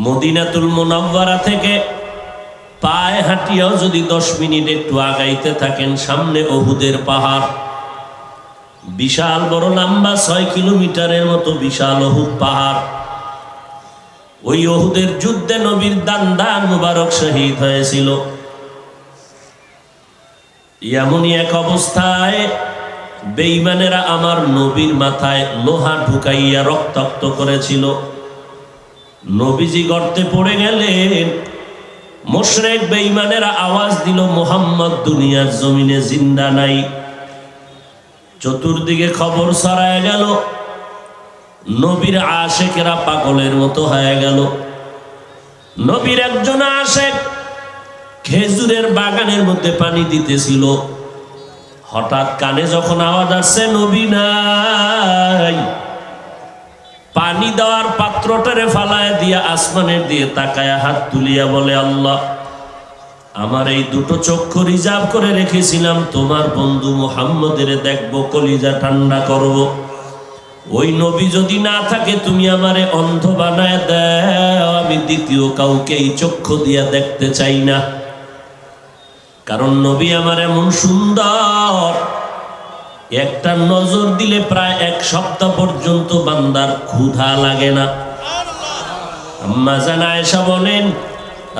মদিনাতুল মুনাওয়ারা থেকে পায়ে হাঁটিয়াও যদি 10 মিনিট একটু আগাইতে থাকেন, সামনে উহুদের পাহাড়, বিশাল বড় লম্বা 6 কিলোমিটারের মতো বিশাল উহুদ পাহাড়। ওই উহুদের যুদ্ধে নবীর দান মুবারক শহীদ হয়েছিল। এমনই এক অবস্থায় বেঈমানেরা আমার নবীর মাথায় লোহা ঢুকাইয়া রক্তাক্ত করেছিল। নবীজি গর্তে পড়ে গেলেন। মুশরিক বেঈমানেরা আওয়াজ দিল, মুহাম্মদ দুনিয়ার জমিনে জিন্দা নাই। চতুর্দিকে খবর ছড়ায় গেল, নবীর আশেকেরা পাগলের মতো হয়ে গেল। নবীর একজন আশেক খেজুরের বাগানের মধ্যে পানি দিতেছিল। হঠাৎ কানে যখন আওয়াজ আসছে নবী নাই, পানি দেওয়ার পাত্রটারে ফালায় দিয়া আসমানের দিয়ে তাকায়া হাত তুলিয়া বলে, আল্লাহ, আমার এই দুটো চক্ষু রিজার্ভ করে রেখেছিলাম তোমার বন্ধু মুহাম্মদের দেখবো, কলিজা ঠান্ডা করব। ওই নবী যদি না থাকে তুমি আমারে অন্ধ বানায় দাও, আমি দ্বিতীয় কাউকে এই চক্ষু দিয়া দেখতে চাই না। কারণ নবী আমার এমন সুন্দর, একটা নজর দিলে প্রায় 1 সপ্তাহ পর্যন্ত বান্দার ক্ষুধা লাগে না। আম্মা জান আয়েশা বলেন,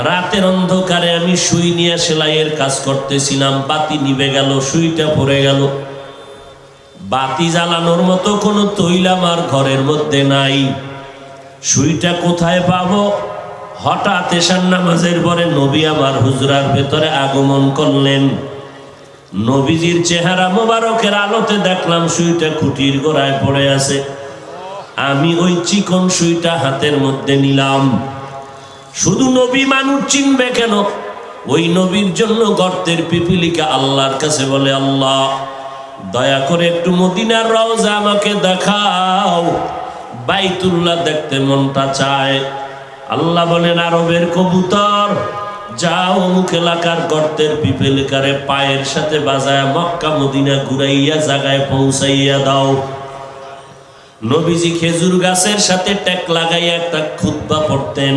রাতের অন্ধকারে আমি সুই নিয়ে সেলাইয়ের কাজ করতেছিলাম, বাতি নিভে গেল, সুইটা পড়ে গেল। বাতি জ্বালানোর মতো কোনো তৈল আমার ঘরের মধ্যে নাই, সুইটা কোথায় পাবো? হঠাৎ এশার নামাজের পরে নবী আমার হুজরার ভেতরে আগমন করলেন। নবীজির চেহারা মোবারকের আলোতে দেখলাম সুইটা খুঁটির গোড়ায় পড়ে আছে। আমি ওই চিকন সুইটা হাতের মধ্যে নিলাম। শুধু নবী মানুষ চিনবে কেন? ওই নবীর জন্য গর্তের পিপিলিকা আল্লাহর কাছে বলে, আল্লাহ, দয়া করে একটু মদিনার রওজা আমাকে দেখাও, বাইতুল্লাহ দেখতে মনটা চায়। আল্লাহ বলেন, আরবের কবুতর, যাও অমুক এলাকার গর্তের পিপিলিকারে পায়ের সাথে বাজায় মক্কা মদিনা ঘুরাইয়া জায়গায় পৌঁছাইয়া দাও। নবীজি খেজুর গাছের সাথে টেক লাগাইয়া একটা খুতবা পড়তেন।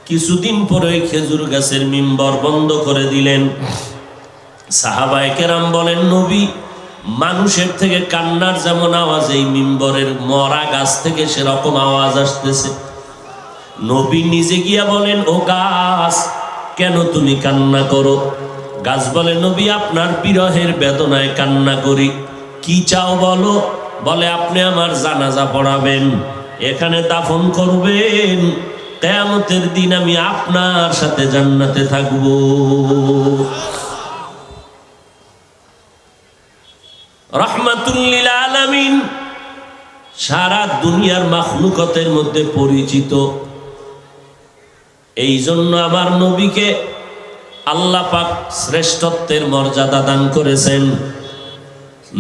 কিছুদিন পরে খেজুর গাছের মিম্বর বন্ধ করে দিলেন। সাহাবায়ে কেরাম বলেন, নবী মানুষের থেকে কান্নার যেমন আওয়াজ এই মিম্বরের মরা গাছ থেকে সেরকম আওয়াজ আসতেছে। নবী নিজে গিয়া বলেন, ও গাছ, কেন তুমি কান্না করো? গাছ বলে, নবী আপনার বিরহের বেদনায় কান্না করি। কি চাও বলো? বলে, আপনি আমার জানাজা পড়াবেন, এখানে দাফন করবেন, কিয়ামতের দিন আমি আপনার সাথে জান্নাতে থাকব। রাহমাতুল লিল আলামিন, সারা দুনিয়ার মাখলুকাতের মধ্যে পরিচিত। এই জন্য আমার নবীকে আল্লাহ পাক শ্রেষ্ঠত্বের মর্যাদা দান করেছেন।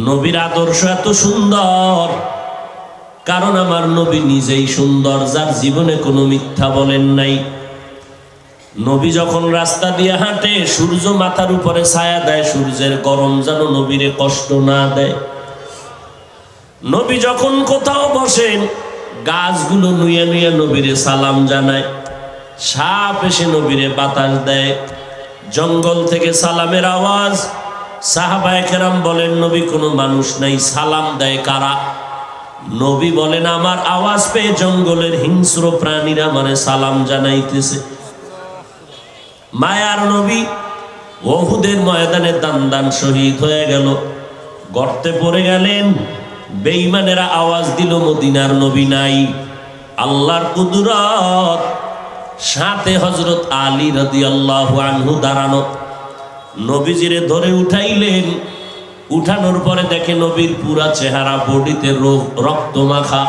নবীর আদর্শ এত সুন্দর, কারণ আমার নবী নিজেই সুন্দর, যার জীবনে কোনো মিথ্যা বলেন নাই। নবী যখন রাস্তা দিয়ে হাঁটে, সূর্য মাথার উপরে ছায়া দেয়, সূর্যের গরম যেন নবীরে কষ্ট না দেয়। নবী যখন কোথাও বসেন, গাছগুলো নুয়ে নুয়ে নবীরে সালাম জানায়। সাপ এসে নবীরে বাতাস দেয়। জঙ্গল থেকে সালামের আওয়াজ। সাহাবায়ে কেরাম বলেন, নবী কোনো মানুষ নাই, সালাম দেয় কারা? নবী বলেন, আমার আওয়াজ পেয়ে জঙ্গলের হিংস্র প্রাণীরা মানে সালাম জানাইতেছে। মায়ার নবী উহুদের ময়দানে দান শহীদ হয়ে গেল, গর্তে পড়ে গেলেন। বেঈমানেরা আওয়াজ দিল, মদিনার নবী নাই। আল্লাহর কুদরত, সাথে হযরত আলী রাদিয়াল্লাহু আনহু দাঁড়ানো। নবীজিরে ধরে উঠাইলেন। উঠানোর পরে দেখে নবীর পুরা চেহারা বডিতে রক্ত মাখা।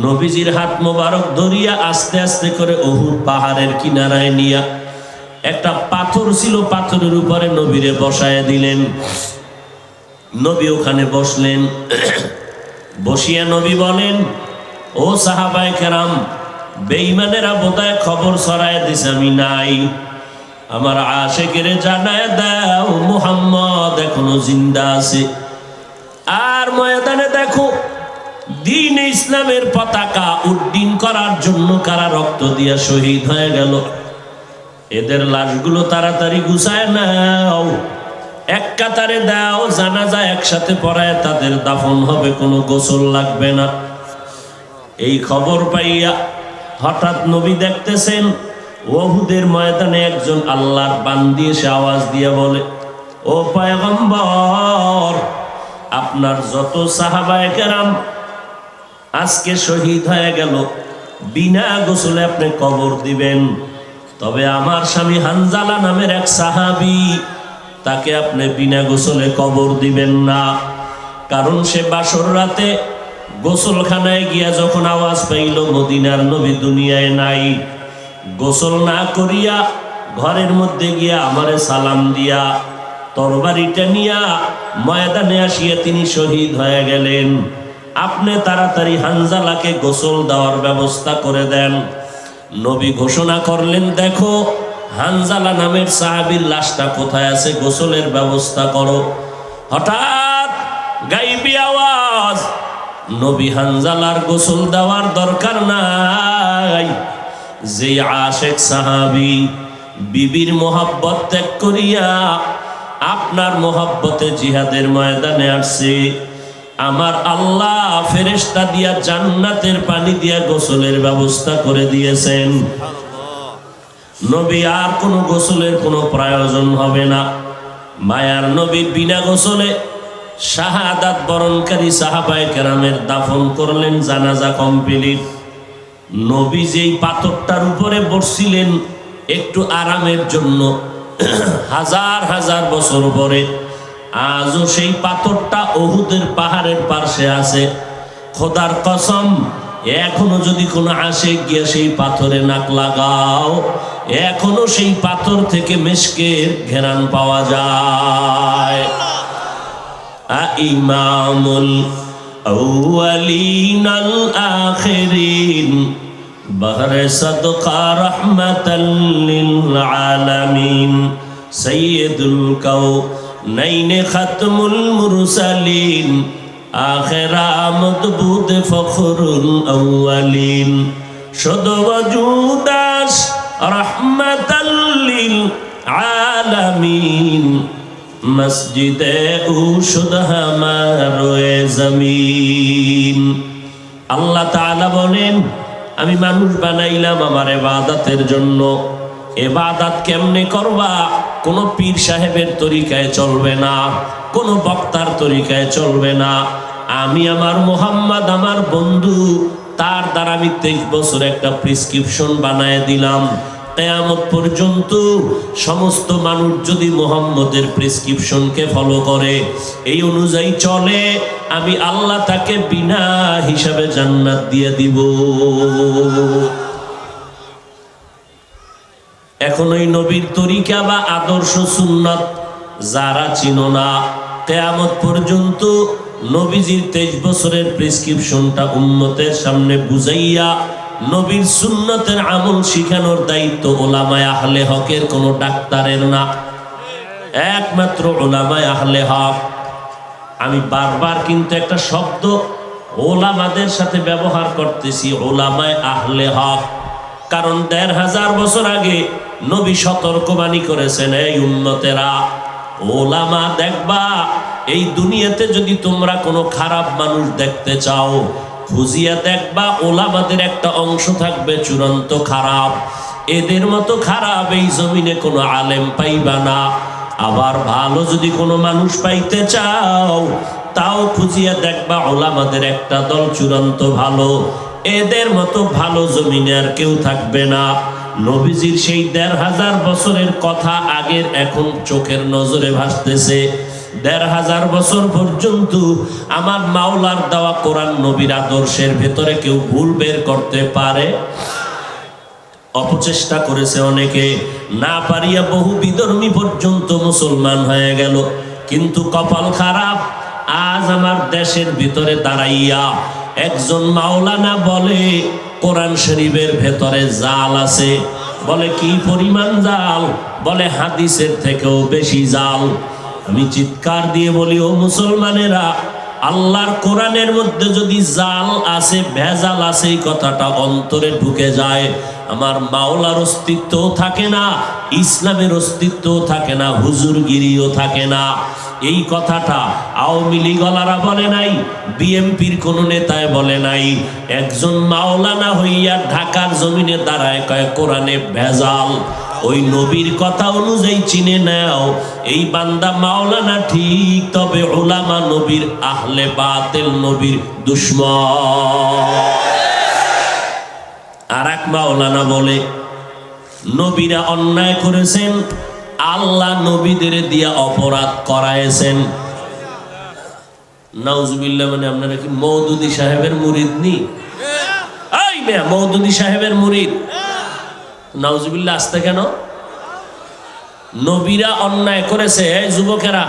নবীজির হাত মোবারক ধরিয়া আস্তে আস্তে করে উহুদ পাহাড়ের কিনারায় নিয়া একটা পাথর ছিল, পাথরের উপরে নবীরে বসায় দিলেন। নবী ওখানে বসলেন। বসিয়া নবী বলেন, ও সাহাবায়ে কেরাম, বেঈমানেরা বোধহয় খবর ছড়ায় দিছে আমি নাই, আমার আশেকেরে জানায় দাও মুহাম্মদ এখনো জিন্দা আছে। আর ময়দানে দেখো দ্বীন ইসলামের পতাকা উড্ডীন করার জন্য কারা রক্ত দিয়া শহীদ হয়ে গেল, এদের লাশগুলো তাড়াতাড়ি গুছায় নাও, এক কাতারে দাও, জানাজা একসাথে পড়ায় তাদের দাফন হবে, কোনো গোসল লাগবে না। এই খবর পাইয়া হঠাৎ নবী দেখতেছেন উহুদের ময়দানে একজন আল্লাহর বান্দি এসে আওয়াজ দিয়ে বলে, ও পয়গম্বর, আপনার যত সাহাবায়ে কেরাম আজকে শহীদ হয়ে গেল, বিনা গোসলে আপনি কবর দিবেন, তবে আমার স্বামী হানজালা নামের এক সাহাবী, তাকে আপনি বিনা গোসলে কবর দিবেন না। কারণ সে বাসর রাতে গোসলখানায় গিয়া যখন আওয়াজ পাইল মদিনার নবী দুনিয়ায় নাই, গোসল না করিয়া ঘরের মধ্যে গিয়া আমারে সালাম দিয়া তরবারিটা নিয়া ময়দানে আসিয়া তিনি শহীদ হয়ে গেলেন। আপনি তাড়াতাড়ি হানজালাকে গোসল দেওয়ার ব্যবস্থা করে দেন। নবী ঘোষণা করলেন, দেখো হানজালা নামের সাহাবীর লাশটা কোথায় আছে, গোসলের ব্যবস্থা করো। হঠাৎ গাইবি আওয়াজ, নবী হানজালার গোসল দেওয়ার দরকার নাই, যে আশেক সাহাবী বিবির মোহাব্বত ত্যাগ করিয়া আপনার মোহাব্বতে জিহাদের ময়দানে আসছে, আমার আল্লাহ ফেরেশতা দিয়া জান্নাতের পানি দিয়া গোসলের ব্যবস্থা করে দিয়েছেন। নবী আর কোনো গোসলের কোনো প্রয়োজন হবে না। মায়ার নবী বিনা গোসলে শাহাদাত বরণকারী সাহাবায়ে কেরামের দাফন করলেন, জানাজা কমপ্লিট। নবী যেই পাথরটার উপরে বসছিলেন একটু আরামের জন্য হাজার হাজার বছর পরে, আজও সেই পাথরটা উহুদের পাহাড়ের পাশে আছে। খোদার কসম, এখনো যদি কোনো আশিক গিয়ে সেই পাথরে নাক লাগাও, এখনো সেই পাথর থেকে মিশকের ঘেরান পাওয়া যায়। ইমামুল আউয়ালিন আল আখিরিন বহরে সদকা রহমাতাল লিল আলামিন সাইয়্যিদুল কাউনাইন খাতমুল মুরসালিন আখিরা মদবুদ ফখরুল আউয়ালিন শুদ ওয়াজুদাস রহমাতাল লিল আলামিন মসজিদে উশুদ হামারে জমিন। আল্লাহ তাআলা বলেন, আমি মানুষ বানাইলাম আমার ইবাদতের জন্য। ইবাদত কেমনে করবা? কোনো পীর সাহেবের তরিকায় চলবে না, কোনো বক্তার তরিকায় চলবে না। আমি আমার মুহাম্মদ আমার বন্ধু, তার দ্বারা আমি 23 বছর একটা প্রেসক্রিপশন বানায় দিলাম। কিয়ামত পর্যন্ত সমস্ত মানুষ যদি মুহাম্মদের প্রেসক্রিপশনকে ফলো করে, এই অনুযায়ী চলে, আমি আল্লাহ তাকে বিনা হিসাবে জান্নাত দিয়ে দিব। এখন ওই নবীর তরিকা বা আদর্শ সুন্নাত যারা চিনো না, কিয়ামত পর্যন্ত নবীজির 23 বছরের প্রেসক্রিপশনটা উম্মতের সামনে বুঝাইয়া নবীর সুন্নতের আমল শিখানোর দায়িত্ব উলামায়ে আহলে হকের, কোনো ডাক্তারের না, একমাত্র উলামায়ে আহলে হক। আমি বারবার কিন্তু একটা শব্দ উলামাদের সাথে ব্যবহার করতেছি, উলামায়ে আহলে হক, কারণ 1500 বছর আগে নবী সতর্কবাণী করেছেন, এই উম্মতেরা, উলামা দেখবা এই দুনিয়াতে যদি তোমরা কোনো খারাপ মানুষ দেখতে চাও, খুঁজিয়া দেখবা উলামাদের একটা অংশ থাকবে চূড়ান্ত খারাপ। এদের মতো খারাপ এই জমিনে কোনো আলেম পাইবা না। আবার ভালো যদি কোনো মানুষ পাইতে চাও, তাও খুঁজিয়া দেখবা উলামাদের একটা দল চূড়ান্ত ভালো। এদের মতো ভালো জমিনে আর কেউ থাকবে না। নবীজির সেই 1500 বছরের কথা আগের এখন চোখের নজরে ভাসতেছে। 1500 বছর পর্যন্ত আমার মাওলার দেওয়া কোরআন নবীর আদর্শের ভেতরে কেউ ভুল বের করতে পারে? অপচেষ্টা করেছে অনেকে, না পারিয়া বহু বিধর্মী পর্যন্ত মুসলমান হয়ে গেল। কিন্তু কপাল খারাপ, আজ আমার দেশের ভিতরে দাঁড়াইয়া একজন মাওলানা বলে কোরআন শরীফের ভেতরে জাল আছে। বলে কি পরিমাণ জাল? বলে হাদিসের থেকেও বেশি জাল। আমি চিৎকার দিয়ে বলি, ও মুসলমানেরা, আল্লাহর কোরআনের মধ্যে যদি জাল আছে, ভেজাল আছে, এই কথাটা অন্তরে ঢুকে যায়, আমার মাওলার অস্তিত্বও থাকে না, ইসলামের অস্তিত্বও থাকে না, হুজুরগিরিও থাকে না। এই কথাটা আওয়ামী লীগওয়ালারা বলে নাই, বিএমপির কোন নেতায় বলে নাই, একজন মাওলানা হইয়া ঢাকার জমিনে দাঁড়ায় কয় কোরআনে ভেজাল। ওই নবীর কথা অনুযায়ী চিনে নাও, এই বান্দা মাওলানা ঠিক, তবে উলামা নবীর, আহলে বাতিল নবীর দুশমন। আর এক মাওলানা বলে নবীরা অন্যায় করেছেন, আল্লাহ নবীদের দিয়া অপরাধ করায়েছেন। নাউজুবিল্লাহ। মানে আপনারা কি মওদুদি সাহেবের মুরিদ নি? এই মেয়া মওদুদি সাহেবের মুরিদ? নাউজুবিল্লাহ আসতে কেন? নবীরা অন্যায় করেছে, এই যুবকেরা,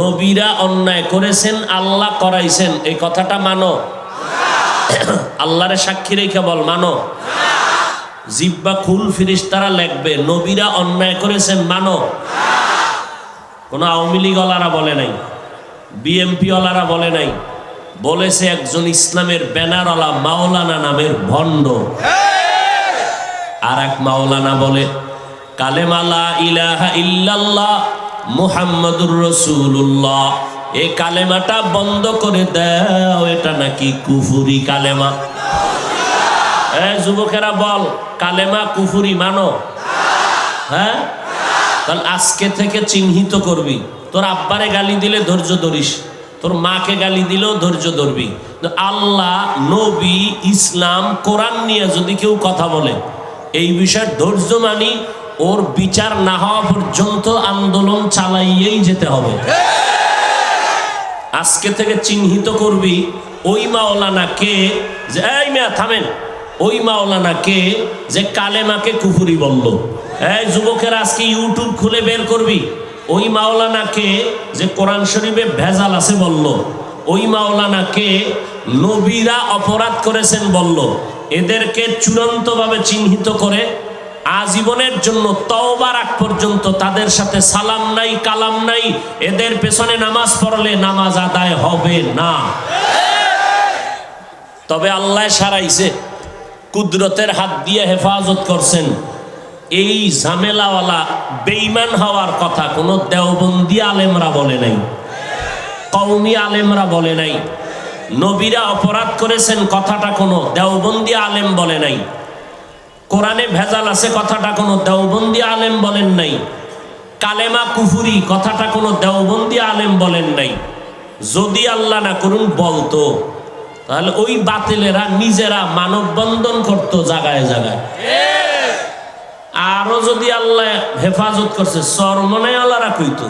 নবীরা অন্যায় করেছেন, আল্লাহ করাইছেন, এই কথাটা মানো? আল্লাহরে সাক্ষী রেখে বল, মানো? জিব্বা খুল, ফেরেশতারা লিখবে নবীরা অন্যায় করেছেন, মানো? কোন আওয়ামী লীগওয়ালারা বলে নাই, বিএমপি ওয়ালারা বলে নাই, বলেছে একজন ইসলামের ব্যানারওয়ালা মাওলানা নামের ভণ্ড। আর এক মাওলানা বলে কালেমা লা ইলাহা ইল্লাল্লাহ মুহাম্মাদুর রাসূলুল্লাহ, এই কালেমাটা বন্ধ করে দাও, এটা নাকি কুফরি কালেমা। যুবকেরা বল, কালেমা কুফরি মানো? হ্যাঁ, তাহলে আজকে থেকে চিহ্নিত করবি, তোর আব্বারে গালি দিলে ধৈর্য ধরিস, তোর মাকে গালি দিলেও ধৈর্য ধরবি। আল্লাহ, নবী, ইসলাম, কোরআন নিয়ে যদি কেউ কথা বলে, এই বিষয়ে ধৈর্য মানি, ওর বিচার না হওয়া পর্যন্ত আন্দোলন চালাইয়েই যেতে হবে। আজকে থেকে চিহ্নিত করবি ওই মাওলানা কে, যে এই মেয়া থামেন, ওই মাওলানা কে যে কালেমাকে কুফরি বলল। এই যুবকের আজকে ইউটিউব খুলে বের করবি ওই মাওলানা কে যে কোরআন শরীফে ভেজাল আছে বলল, ওই মাওলানা কে নবীরা অপরাধ করেছেন বলল। এদেরকে চূড়ান্তভাবে চিহ্নিত করে আজীবনের জন্য তওবার আগ পর্যন্ত তাদের সাথে সালাম নাই, কালাম নাই, এদের পেছনে নামাজ পড়লে নামাজ আদায় হবে না। তবে আল্লাহ সারাইছে, কুদরতের হাত দিয়ে হেফাজত করছেন। এই ঝামেলাওয়ালা বেঈমান হওয়ার কথা কোনো দেওবন্দি আলেমরা বলে নাই, কওমি আলেমরা বলে নাই। নবীরা অপরাধ করেছেন কথাটা কোনো দেওবন্দি আলেম বলে নাই। কোরআনে ভেজাল আছে কথাটা কোনো দেওবন্দি আলেম বলেন নাই। কালেমা কুফুরি কথাটা কোনো দেওবন্দি আলেম বলেন নাই। যদি আল্লাহ না করুন বলতো, তাহলে ওই বাতিলেরা নিজেরা মানববন্ধন করতো জায়গায় জায়গায়। আরো যদি আল্লাহ হেফাজত করছে চরমনে আল্লাহরা কইতো,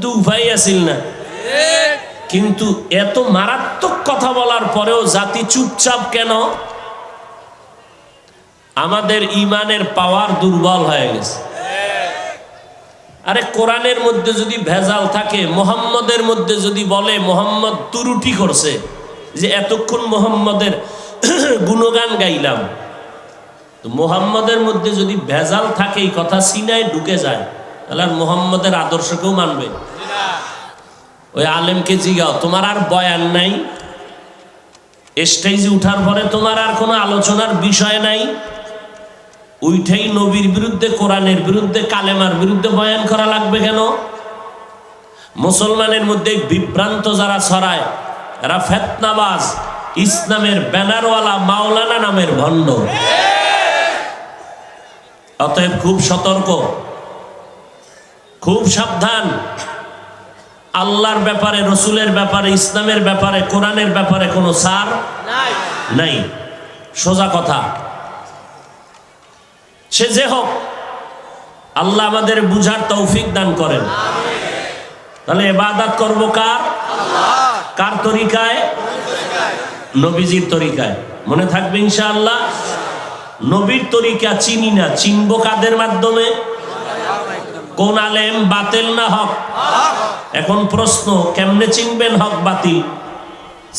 তো উপায় আছিল না। কিন্তু এত মারাত্মক কথা বলার পরেও জাতি চুপচাপ কেন? আমাদের ইমানের পাওয়ার দুর্বল হয়ে গেছে। আরে কোরআনের মধ্যে যদি ভেজাল থাকে, মুহাম্মদের মধ্যে যদি বলে মুহাম্মদ ত্রুটি করছে, যে এতক্ষণ মুহাম্মদের গুণগান গাইলাম, তো মুহাম্মদের মধ্যে যদি ভেজাল থাকে, এই কথা সিনায় ঢুকে যায়, তাহলে আর মুহাম্মদের আদর্শকেও মানবে? ওই আলেমকে জিগাও, তোমার আর বয়ান নাই, স্টেজে উঠার পরে তোমার আর কোনো আলোচনার বিষয় নাই, উঠেই নবীর বিরুদ্ধে, কোরআনের বিরুদ্ধে, কালেমার বিরুদ্ধে বয়ান করা লাগবে কেন? মুসলমানের মধ্যে বিভ্রান্ত যারা ছড়ায়, এরা ফেতনাবাজ, ইসলামের ব্যানারওয়ালা মাওলানা নামের ভণ্ড। অতএব খুব সতর্ক, খুব সাবধান। আল্লাহর ব্যাপারে, রসুলের ব্যাপারে, ইসলামের ব্যাপারে, কোরআনের ব্যাপারে কোনো ছাড় নাই। সোজা কথা। সে যে হোক, আল্লাহ আমাদের বুঝার তৌফিক দান করেন। তাহলে ইবাদত করব কার? কার তরিকায়? নবীজির তরিকায়। মনে থাকবে ইনশাআল্লাহ। নবীর তরিকা চিনি না, চিনবো কাদের মাধ্যমে? কোন আলেম বাতিল না হক? এখন প্রশ্ন, কেমনে চিনবেন হক বাতিল?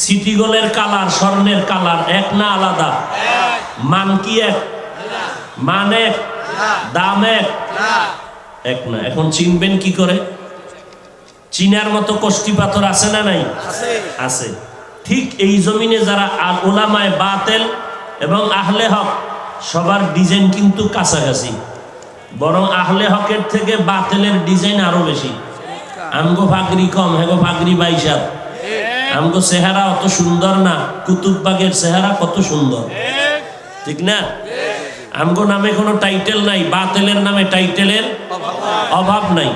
সিটি গোলের কালার, স্বর্ণের কালার এক না আলাদা? মান কি এক? মান এক, দাম এক? এক না। এখন চিনবেন কি করে? চীনার মতো কষ্টি পাথর আছে না নাই? আছে। ঠিক এই জমিনে যারা উলামায়ে বাতিল এবং আহলে হক সবার ডিজাইন কিন্তু কাছাকাছি, বরং আহলে হকের থেকে বাতিলের ডিজাইন আরো বেশি। আমগো ফাগরি কম, হেগো ফাগরি 22 হাত। আমগো চেহারা অত সুন্দর না, কুতুববাগের চেহারা কত সুন্দর, ঠিক না? আমগো নামে কোনো টাইটেল নাই, বাতিলের নামে টাইটেলের অভাব নাই।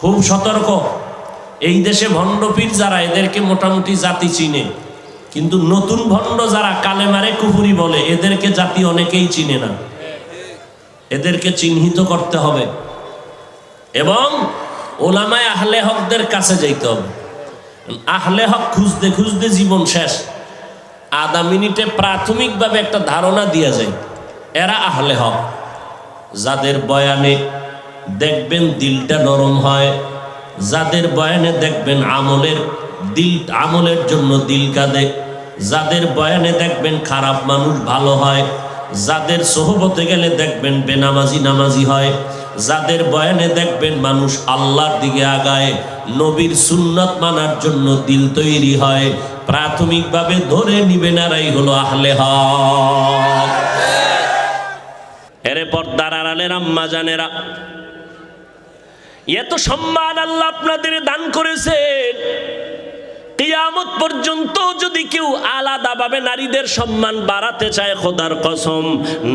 খুব সতর্ক। এই দেশে ভণ্ডপীর যারা, এদেরকে মোটামুটি জাতি চিনে, কিন্তু নতুন ভণ্ড যারা কালেমারে কুফরি বলে, এদেরকে জাতি অনেকেই চিনে না। এদেরকে চিহ্নিত করতে হবে এবং ওলামায়ে আহলে হকদের কাছে যাইতে হবে। আহলে হক খুঁজতে খুঁজতে জীবন শেষ। আধা মিনিটে প্রাথমিকভাবে একটা ধারণা দিয়া যায়, এরা আহলে হক। যাদের বয়ানে দেখবেন দিলটা নরম হয়, যাদের বয়ানে দেখবেন আমলের জন্য দিল কাঁদে, যাদের বয়ানে দেখবেন খারাপ মানুষ ভালো হয়, যাদের সোহবতে গেলে দেখবেন বেনামাজি নামাজি হয়, যাদের বয়ানে দেখবেন মানুষ আল্লাহর দিকে আগায়, নবীর সুন্নাত মানার জন্য দিল তৈরি হয়, প্রাথমিকভাবে ধরে নিবেন এরাই হলো আহলে হক। এরপর দাঁড়ালের আম্মা জানেরা, এত সম্মান আল্লাহ আপনাদের দান করেছেন, কিয়ামত পর্যন্ত যদি কেউ আলাদাভাবে নারীদের সম্মান বাড়াতে চায়, খোদার কসম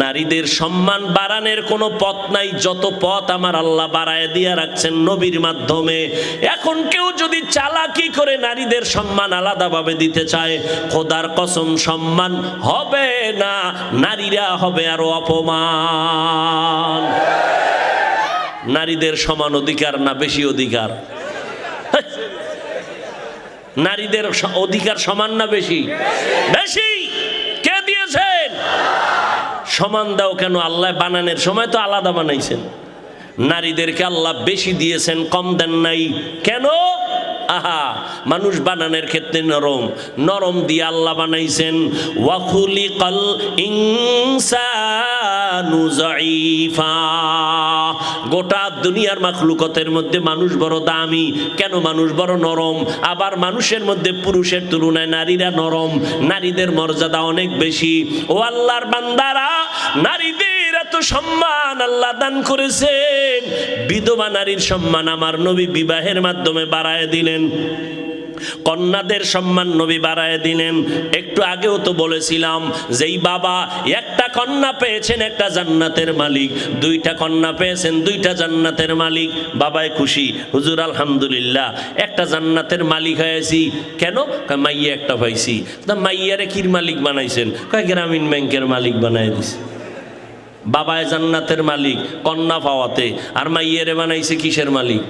নারীদের সম্মান বাড়ানোর কোনো পথ নাই। যত পথ আমার আল্লাহ বাড়ায় দিয়ে রাখছেন নবীর মাধ্যমে। এখন কেউ যদি চালাকি করে নারীদের সম্মান আলাদাভাবে দিতে চায়, খোদার কসম সম্মান হবে না, নারীরা হবে আরো অপমান। নারীদের সমান অধিকার না বেশি অধিকার? নারীদের অধিকার সমান না বেশি? বেশি। কে দিয়েছেন? সমান দাও কেন? আল্লাহ বানানোর সময় তো আলাদা বানাইছেন। নারীদেরকে আল্লাহ বেশি দিয়েছেন, কম দেন নাই কেন? আহা, মানুষ বানানোর ক্ষেত্রে নরম দিয়ে আল্লাহ বানাইছেন। ওয়া খুলিকাল ইনসানু যায়ীফা। গোটা দুনিয়ার মাখলুকতের মধ্যে মানুষ বড় দামি কেন? মানুষ বড় নরম। আবার মানুষের মধ্যে পুরুষের তুলনায় নারীরা নরম, নারীদের মর্যাদা অনেক বেশি। ও আল্লাহর বান্দারা, নারীদের এত সম্মান আল্লাহ দান করেছেন। বিধবা নারীর সম্মান আমার নবী বিবাহের মাধ্যমে বাড়ায় দিলেন। কন্যাদের সম্মান নবী বাড়ায় দিলেন। একটু আগেও তো বলেছিলাম, যেই বাবা একটা কন্যা পেয়েছেন একটা জান্নাতের মালিক, দুইটা কন্যা পেয়েছেন দুইটা জান্নাতের মালিক। বাবায় খুশি, হুজুর আলহামদুলিল্লাহ একটা জান্নাতের মালিক হয়েছি। কেন? মাইয়া একটা পাইছি। তা মাইয়ারে কির মালিক বানাইছেন? গ্রামীণ ব্যাংকের মালিক বানাই দিছে। বাবায় জান্নাতের মালিক কন্যা পাওয়াতে, আর মাইয়ারে বানাইছে কিসের মালিক?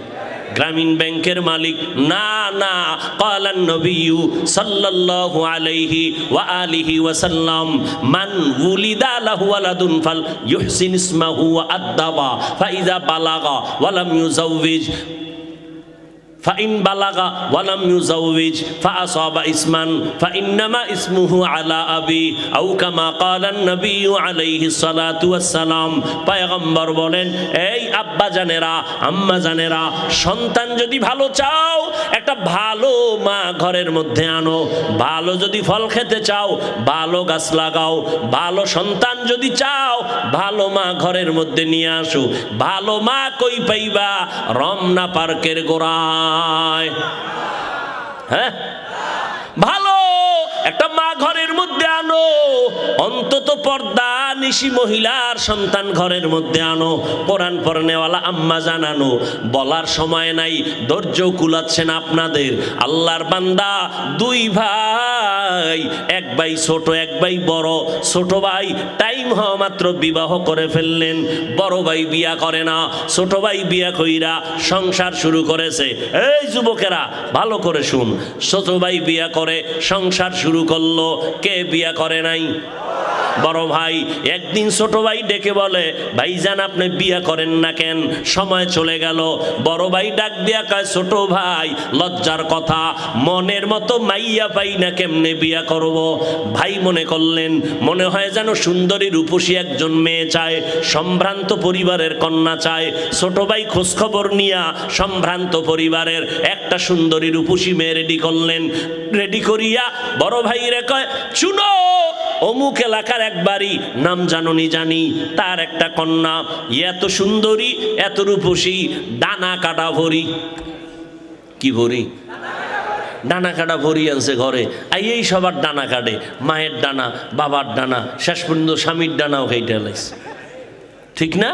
গ্রামীণ ব্যাংকের মালিক না। না, ক্বালান নবিয়্যু সাল্লাল্লাহু আলাইহি ওয়া আলিহি ওয়া সাল্লাম, মান উলিদা লাহু ওয়ালাদুন ফাল ইউহসিন ইসমাহু ওয়া আদ্দাবা ফাইযা বালাগা ওয়া লাম ইউজাওবিজ ফাইন বালাগা ওয়ালাম ইউজাউবিজ ফাআসাবা ইসমান ফাইন্নামা ইসমুহু আলা আবি আও কামা ক্বালান নবিয়্যু আলাইহিস সালাতু ওয়াস সালাম। পয়গম্বর বলেন, এই আব্বা জানেরা, আম্মা জানেরা, সন্তান যদি ভালো চাও একটা ভালো মা ঘরের মধ্যে আনো। ভালো যদি ফল খেতে চাও ভালো গাছ লাগাও। ভালো সন্তান যদি চাও ভালো মা ঘরের মধ্যে নিয়ে আসো। ভালো মা কই পাইবা? রমনা পার্কের গোড়া। হ্যাঁ, ভালো একটা মা ঘরের মধ্যে আনো। অন্তত পর্দা নিশি মহিলার সন্তান ঘরের মধ্যে আনো। কোরআন পড়নেওয়ালা আম্মা জানানো। বলার সময় নাই, ধৈর্য কুলাচ্ছে না আপনাদের। আল্লাহর বান্দা দুই ভাই, এক ভাই ছোট এক ভাই বড়। ছোট ভাই টাইম হওয়া মাত্র বিবাহ করে ফেললেন, বড় ভাই বিয়া করে না। ছোট ভাই বিয়া কইরা সংসার শুরু করেছে। এই যুবকেরা ভালো করে শুন, ছোট ভাই বিয়া করে সংসার শুরু করলো, কে বিয়া করে নাই? বড় ভাই একদিন ছোট ভাই ডেকে বলে, ভাইজান আপনি বিয়ে করেন না কেন? সময় চলে গেল। বড় ভাই ডাক দিয়া কয়, ছোট ভাই লজ্জার কথা, মনের মতো মাইয়া পাই না, কেমনে বিয়ে করব? ভাই মনে করলেন মনে হয় যেন সুন্দরী রূপসী একজন মেয়ে চায়, সম্ভ্রান্ত পরিবারের কন্যা চায়। ছোট ভাই খোঁজখবর নিয়া সম্ভ্রান্ত পরিবারের একটা সুন্দরী রূপসী মেয়ে রেডি করলেন। রেডি করিয়া বড় ভাই রে কয়, শুনো, অমুক এলাকার এক বাড়ি, নাম জানি জানি, তার একটা কন্যা এত সুন্দরী এত রূপসী, ডানা কাটা ভরি। কি ভরি? ডানা কাটা ভরি আনছে ঘরে। এই সবার ডানা কাটে, মায়ের ডানা, বাবার ডানা, শেষ পর্যন্ত স্বামীর ডানাও খাইতে লাগছে। ঠিক না?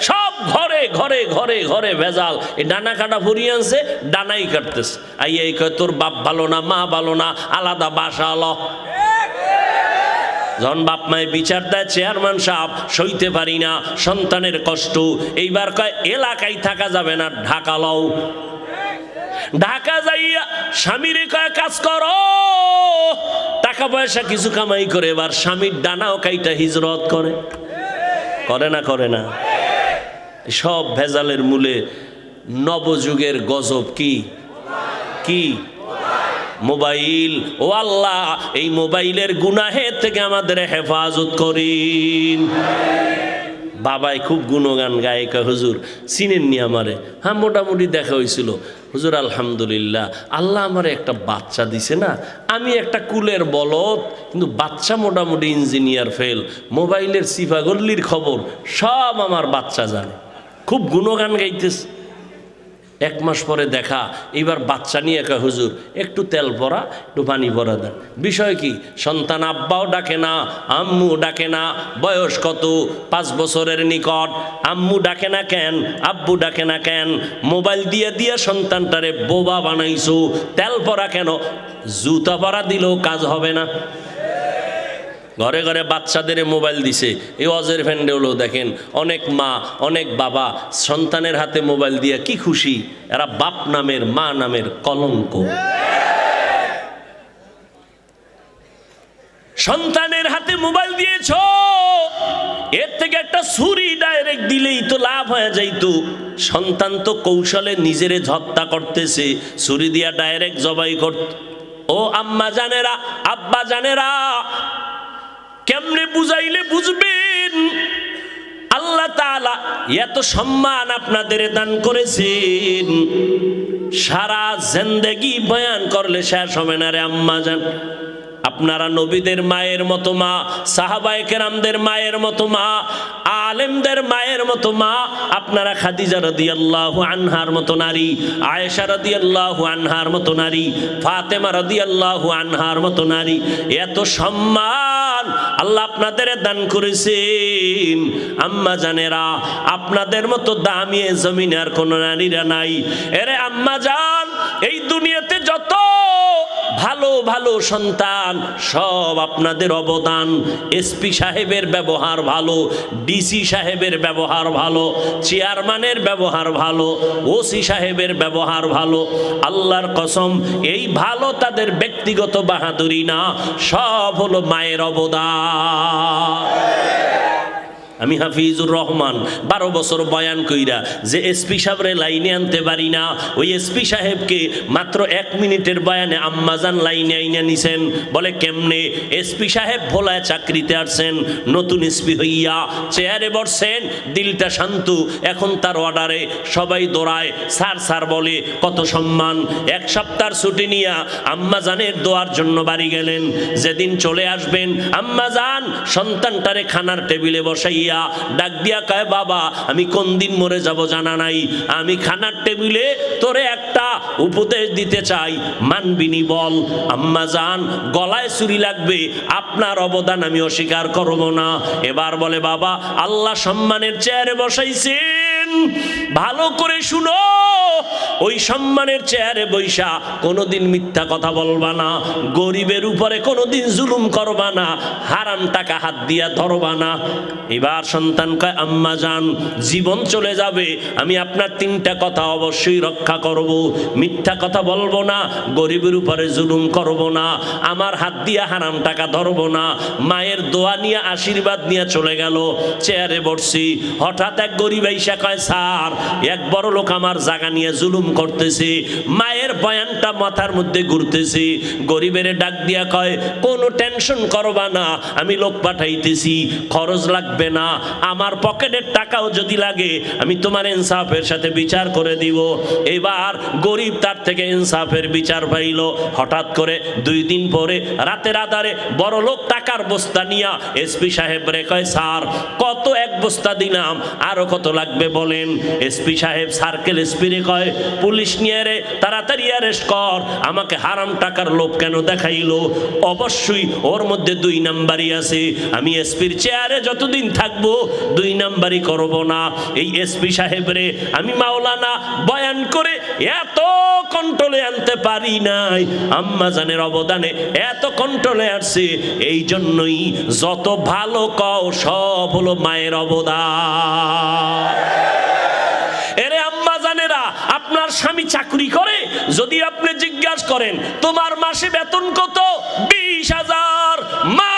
সব ঘরে ঘরে ঘরে ঘরে ভেজাল। এই ডানা কাটা ভরি আনছে, ডানাই কাটতেছে। এই কয়, তোর বাপ ভালো না, মা ভালো না, আলাদা বাসা আলো। যখন বাপ মায়ের বিচার দেয়, চেয়ারম্যান সাহেব সইতে পারি না সন্তানের কষ্ট, এইবার কয় এলাকায় থাকা যাবে না, ঢাকা লও। ঢাকা যাইয়া স্বামীরে কয়, কাজ করো, টাকা পয়সা কিছু কামাই করে এবার স্বামীর ডানাও কাইটা হিজরত করে। করে না? করে না? সব ভেজালের মূলে নবযুগের গজব কি? কি? মোবাইল। ও আল্লাহ, এই মোবাইলের গুনাহের থেকে আমাদের হেফাজত করিন। বাবাই খুব গুণগান গায়ে, কয় হুজুর চিনেননি আমারে? হ্যাঁ, মোটামুটি দেখা হয়েছিল হুজুর, আলহামদুলিল্লাহ, আল্লাহ আমারে একটা বাচ্চা দিছে না, আমি একটা কুলের বলদ, কিন্তু বাচ্চা মোটামুটি ইঞ্জিনিয়ার ফেল, মোবাইলের সিফাগল্লির খবর সব আমার বাচ্চা জানে। খুব গুণগান গাইতেছে। এক মাস পরে দেখা, এবার বাচ্চা নিয়ে একা, হুজুর একটু তেল পরা, একটু পানি পরা দেন। বিষয় কি? সন্তান আব্বাও ডাকে না, আম্মু ডাকে না। বয়স কত? 5 বছরের নিকট। আম্মু ডাকে না কেন? আব্বু ডাকে না কেন? মোবাইল দিয়ে দিয়ে সন্তানটারে বোবা বানাইছো। তেল পরা কেন? জুতা পরা দিলেও কাজ হবে না। ঘরে ঘরে বাচ্চাদের মোবাইল দিছে। এই অজের ফ্যান্ডেও দেখেন অনেক মা অনেক বাবা সন্তানের হাতে মোবাইল দিয়ে কি খুশি, এরা বাপ নামের মা নামের কলঙ্ক। সন্তানের হাতে মোবাইল দিয়েছ, এর থেকে একটা ছুরি ডাইরেক্ট দিলেই তো লাভ হয়ে যাইতো। সন্তান তো কৌশলে নিজেরে হত্যা করতেছে, ছুরি দিয়া ডাইরেক্ট জবাই করত। ও আম্মা জানেরা, আব্বা জানেরা, কেমনে বুঝাইলে বুঝবেন? আল্লাহ তাআলা এত সম্মান আপনাদের দান করেছেন, সারা জিন্দেগি বয়ান করলে শেষ হবে না রে আম্মা জান। আপনারা নবীদের মায়ের মতো মা, সাহাবায়ে কেরামদের মায়ের মতো মা, আলেমদের মায়ের মতো মা। আপনারা খাদিজা রাদিয়াল্লাহু আনহার মতো নারী, আয়েশা রাদিয়াল্লাহু আনহার মতো নারী, ফাতেমা রাদিয়াল্লাহু আনহার মতো নারী। এত সম্মান আল্লাহ আপনাদের দান করেছেন। আম্মা জানেরা, আপনাদের মতো দামি জমিনে আর কোনো নারীরা নাই। এরে আম্মা জান, এই দুনিয়াতে যত ভালো ভালো সন্তান সব আপনাদের অবদান। এসপি সাহেবের ব্যবহার ভালো, ডিসি সাহেবের ব্যবহার ভালো, চেয়ারম্যানের ব্যবহার ভালো, ওসি সাহেবের ব্যবহার ভালো। আল্লাহর কসম, এই ভালো তাদের ব্যক্তিগত বাহাদুরি না, সব হলো মায়ের অবদান। আমি হাফিজুর রহমান 12 বছর বয়ান কইরা যে এসপি সাহেবরে লাইনে আনতে পারি না, ওই এসপি সাহেবকে মাত্র 1 মিনিটের বয়ানে আম্মাজান লাইনে আইনা নিছেন। বলে কেমনে? এসপি সাহেব ভোলায় চাকরিতে আসছেন, নতুন এসপি হইয়া চেয়ারে বসছেন, দিলটা শান্ত। এখন তার অর্ডারে সবাই দৌড়ায়, স্যার স্যার বলে, কত সম্মান। 1 সপ্তাহ ছুটি নিয়া আম্মাজানের দোয়ার জন্য বাড়ি গেলেন। যেদিন চলে আসবেন, আম্মাজান সন্তানটারে খানার টেবিলে বসাই ডাক দিয়া কয়, বাবা আমি কোন দিন মরে যাব জানা নাই, আমি খানার টেবিলে তোরে একটা উপদেশ দিতে চাই, মানবিনি বল। আম্মা জান, গলায় ছুরি লাগবে, আপনার অবদান আমি অস্বীকার করব না। এবার বলে, বাবা আল্লাহ সম্মানের চেয়ারে বসাইছেন, দিচ্ছেন, ভালো করে শুনো। ওই সম্মানের চেয়ারে বৈশা কোনোদিন মিথ্যা কথা বলবা না, গরিবের উপরে কোনোদিন জুলুম করবা না, হারাম টাকা হাত দিয়া ধরবা না। এবার সন্তান কয়, আম্মা জান, জীবন চলে যাবে, আমি আপনার তিনটা কথা অবশ্যই রক্ষা করব। মিথ্যা কথা বলবো না, গরিবের উপরে জুলুম করব না, আমার হাত দিয়া হারাম টাকা ধরবো না। মায়ের দোয়া নিয়ে আশীর্বাদ নিয়ে চলে গেল। চেয়ারে বসছি, হঠাৎ এক গরিব আইসা কয়, স্যার, এক বড় লোক আমার জায়গা নিয়ে জুলুম করতেছে। মায়ের বয়ানটা মাথার মধ্যে ঘুরতেছে। গরিবের ডাক দিয়া কয়, কোনো টেনশন করবা না, আমি লোক পাঠাইতেছি, খরচ লাগবে না, আমার পকেটের টাকাও যদি লাগে আমি তোমার ইনসাফের সাথে বিচার করে দিব। এবার গরিব তার থেকে ইনসাফের বিচার পাইল। হঠাৎ করে 2 দিন পরে রাতের আধারে বড় লোক টাকার বস্তা নিয়া এসপি সাহেব রে কয়, স্যার, কত এক বস্তা দিলাম, আরো কত লাগবে বলেন। এসপি সাহেব সার্কেল এসপি রে কয়, পুলিশ নিয়ে রে তাড়াতাড়ি অ্যারেস্ট কর, আমাকে হারাম টাকার লোভ কেন দেখাইলো? অবশ্যই ওর মধ্যে 2 নাম্বারই আছে, আমি এসপির চেয়ারে যতদিন থাকবো 2 নাম্বারই করব না। এই এসপি সাহেব রে আমি মাওলানা বয়ান করে এত কন্ট্রোলে আনতে পারি নাই, আম্মা জানের অবদানে এত কন্ট্রোলে আসছে। এই জন্যই যত ভালো কও সব হলো মায়ের অবদান। এরে আম্মা জানেরা, আপনার স্বামী চাকরি করে, যদি আপনি জিজ্ঞাসা করেন তোমার মাসে বেতন কত, 20,000, মা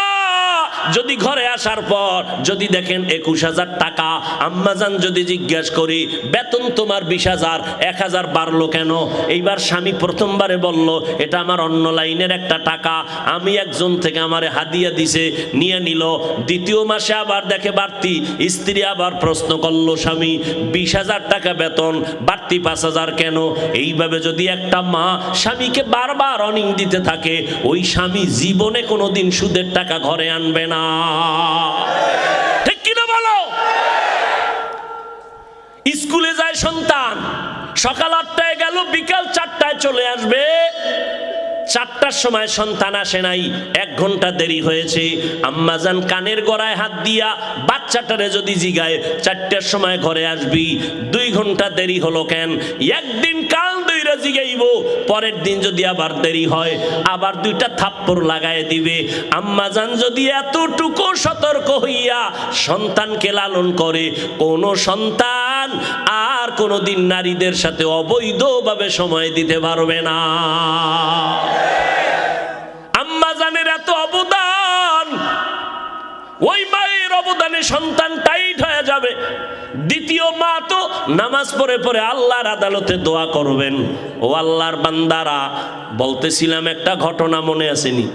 যদি ঘরে আসার পর যদি দেখেন 21,000 টাকা, আম্মাজান যদি জিজ্ঞাসা করি বেতন তোমার 20,000, 1,000 বাড়লো কেন? এইবার স্বামী প্রথমবারে বলল, এটা আমার অন্য লাইনের একটা টাকা, আমি একজন থেকে আমারে হাদিয়া দিছে, নিয়ে নিল। দ্বিতীয় মাসে আবার দেখে বাড়তি, স্ত্রী আবার প্রশ্ন করলো, স্বামী 20,000 টাকা বেতন, বাড়তি 5,000 কেন? এইভাবে যদি একটা মা স্বামীকে বারবার অনিং দিতে থাকে, ওই স্বামী জীবনে কোনোদিন সুদের টাকা ঘরে আনবে না। ঠিক কিনা বলো? স্কুলে যায় সন্তান, সকাল 8টায় গেল, বিকাল 4টায় চলে আসবে। 4টার সময় সন্তান আসে নাই, 1 ঘন্টা দেরি হয়েছে। আম্মাজান কানের গড়ায় হাত দিয়া বাচ্চাটারে যদি জিগায় 4টার সময় ঘরে আসবি, 2 ঘন্টা দেরি হলো কেন? একদিন কাল দইরা জিগাইব, পরের দিন যদি আবার দেরি হয় আবার 2টা থাপ্পড় লাগায় দিবে। আম্মাজান যদি এতটুকু সতর্ক হইয়া সন্তানকে লালন করে, কোন সন্তান আর কোনোদিন নারীদের সাথে অবৈধভাবে সময় দিতে পারবে না। আম্মাজানের এত অবদান, ওই মায়ের অবদানে সন্তান টাইট হয়ে যাবে। দ্বিতীয় মা তো নামাজ পড়ে পড়ে আল্লাহর আদালতে দোয়া করবেন, ও আল্লাহর বান্দারা, বলতেছিলাম একটা ঘটনা মনে আসেনি?